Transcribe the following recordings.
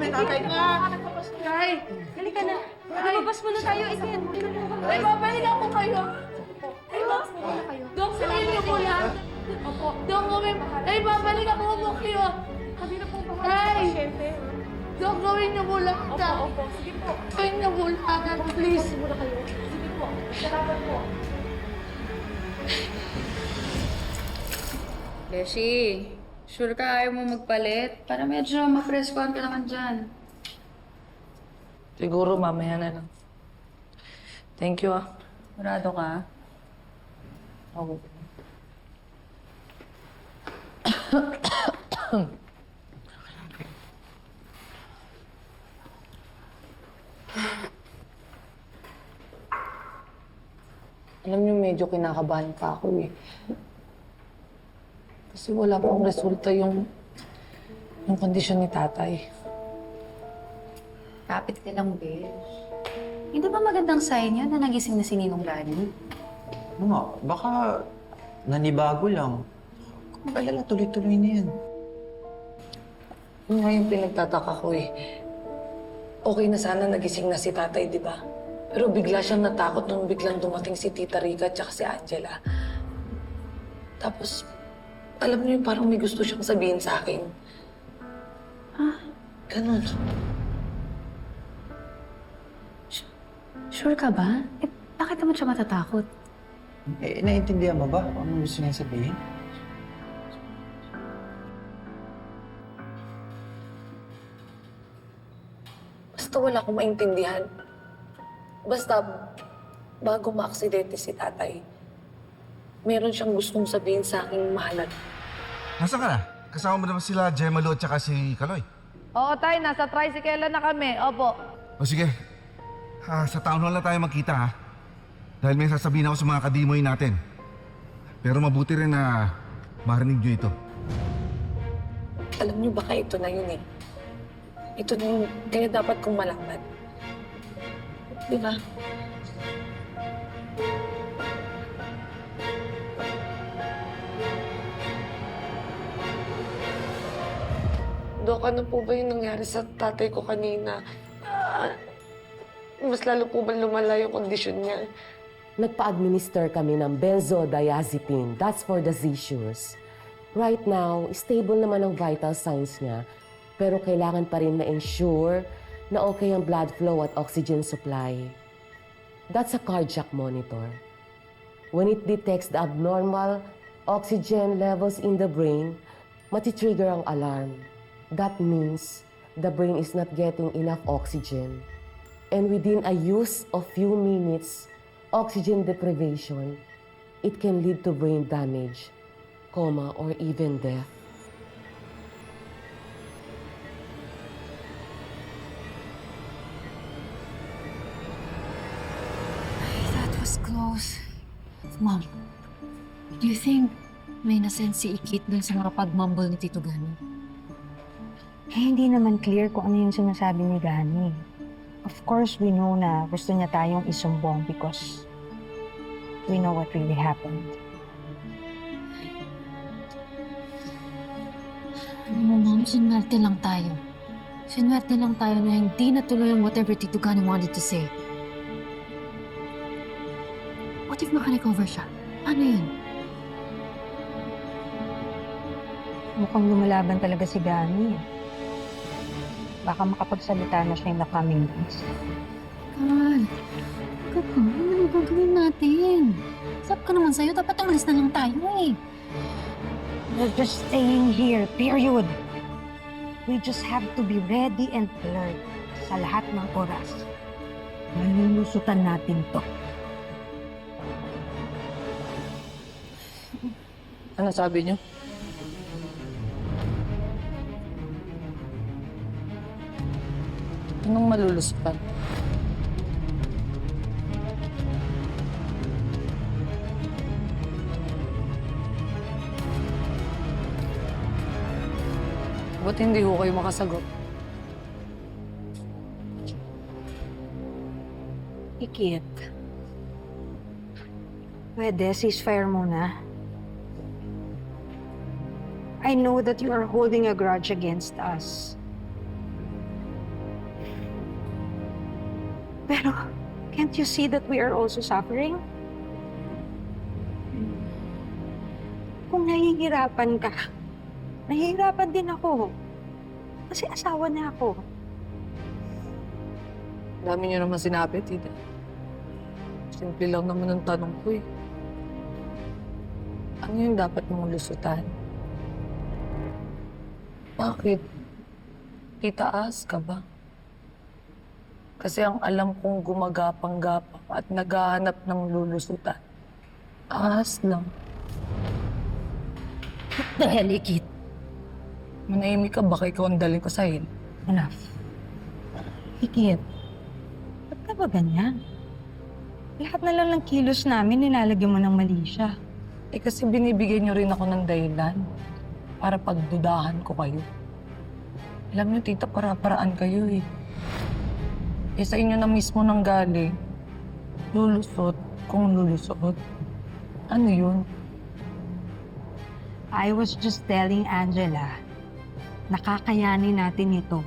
si tatay ka. Tay, halika na. Lumabas muna tayo, Ikin. Ay, babalikan ko kayo. Ay, Dok, sabihin niyo po lang. Opo. Dok, ay, babalikan ko po kayo. Tay! Dok, gawin niyo po lang. Opo. Sige po. Gawin niyo po lang, please. Sige po. Salamat po. Beshi, sure ka ayaw mo magpalit? Para medyo ma-presskuhan ka naman dyan. Siguro mamaya na lang. Thank you, ah. Murado ka? Oo. Alam niyo, medyo kinakabahan pa ako eh. Kasi wala pang resulta yung kondisyon ni tatay. Kapit ka lang, Besh. Hindi ba magandang sign yan na nagising na si Ninong Lani? Ano nga, baka nanibago lang. Kung mag-alala, tuloy-tuloy na yan. Yun nga yung pinagtataka ko eh. Okay na sana nagising na si tatay, di ba? Pero bigla siyang natakot nung biglang dumating si Tita Rica at saka si Angela. Tapos, alam niyo, parang may gusto siyang sabihin sa akin. Ah, Ganun. sure ka ba? Eh, bakit naman siya matatakot? Eh, naiintindihan mo ba kung anong gusto niya sabihin? Basta wala akong maintindihan. Basta, bago maaksidente si tatay, meron siyang gustong sabihin sa aking mahalat. Nasaan ka na? Kasama mo naman sila Gemma Lo at saka si Kaloy. Oo, Tay, nasa tricycle na kami. Opo. O sige, sa town hall na tayo magkita ha. Dahil may sasabihin ako sa mga kadimoy natin. Pero mabuti rin na marinig nyo ito. Alam niyo, baka ito na yun eh. Ito na yun, kaya dapat kong malaman. Di ba? Dok, ano po ba yung nangyari sa tatay ko kanina? Mas lalo po ba lumala yung kondisyon niya? Nagpa-administer kami ng benzodiazepine. That's for the seizures. Right now, stable naman ang vital signs niya. Pero kailangan pa rin ma-ensure na okay ang blood flow at oxygen supply. That's a cardiac monitor. When it detects the abnormal oxygen levels in the brain, matitrigger ang alarm. That means the brain is not getting enough oxygen. And within a use of few minutes, oxygen deprivation, it can lead to brain damage, coma, or even death. That was close. Mom, do you think may nasense si Ikit dun sa mga pagmumble ni Tito Gani? Eh, hindi naman clear kung ano yung sinasabi ni Gani. Of course, we know na gusto niya tayong isumbong because we know what really happened. Ano mo, Mom, sinwerte lang tayo. Sinwerte lang tayo na hindi natuloy ang whatever Tito Gani wanted to say. What if makarecover siya? Ano yun? Mukhang lumalaban talaga si Gani. Baka makapagsalita na siya in the coming days. Carl, ano naman gagawin natin? Sap ka naman sa'yo, dapat umalis na lang tayo eh. We're just staying here, period. We just have to be ready and alert sa lahat ng oras. Malulusutan natin to. Ano sabi niyo? Anong malulusutan? Ba't hindi ko kayo makasagot? Ikit. Pwede, ceasefire muna. I know that you are holding a grudge against us. Pero, can't you see that we are also suffering? Kung nahihirapan ka, nahihirapan din ako. Kasi asawa na ako. Dami niyo naman sinabi, tita. Simple lang naman ang tanong ko eh. Ano yung dapat mong lusutan? Bakit? Titaas ka ba? Kasi ang alam kong gumagapang-gapang at naghahanap ng lulusutan. Ahas lang. What the hell, Ikit? Manahimik ka, baka ikaw ang daling ko sa'yo. Enough. Ikit, ba't ka ba ganyan? Lahat na lang ng kilos namin nilalagyan mo ng mali siya. Eh kasi binibigyan niyo rin ako ng dahilan para pagdudahan ko kayo. Alam niyo, tita, para-paraan kayo eh. Eh sa inyo na mismo nang galing, lulusot kung lulusot. Ano yun? I was just telling Angela, nakakayanin natin ito.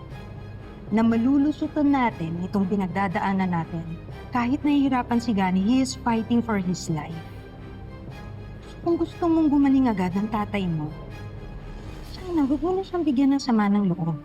Na malulusutan natin itong pinagdadaanan natin. Kahit nahihirapan si Gani, he is fighting for his life. Kung gusto mong gumaling agad ng tatay mo, sana huwag mo na siyang bigyan ng sama ng loob.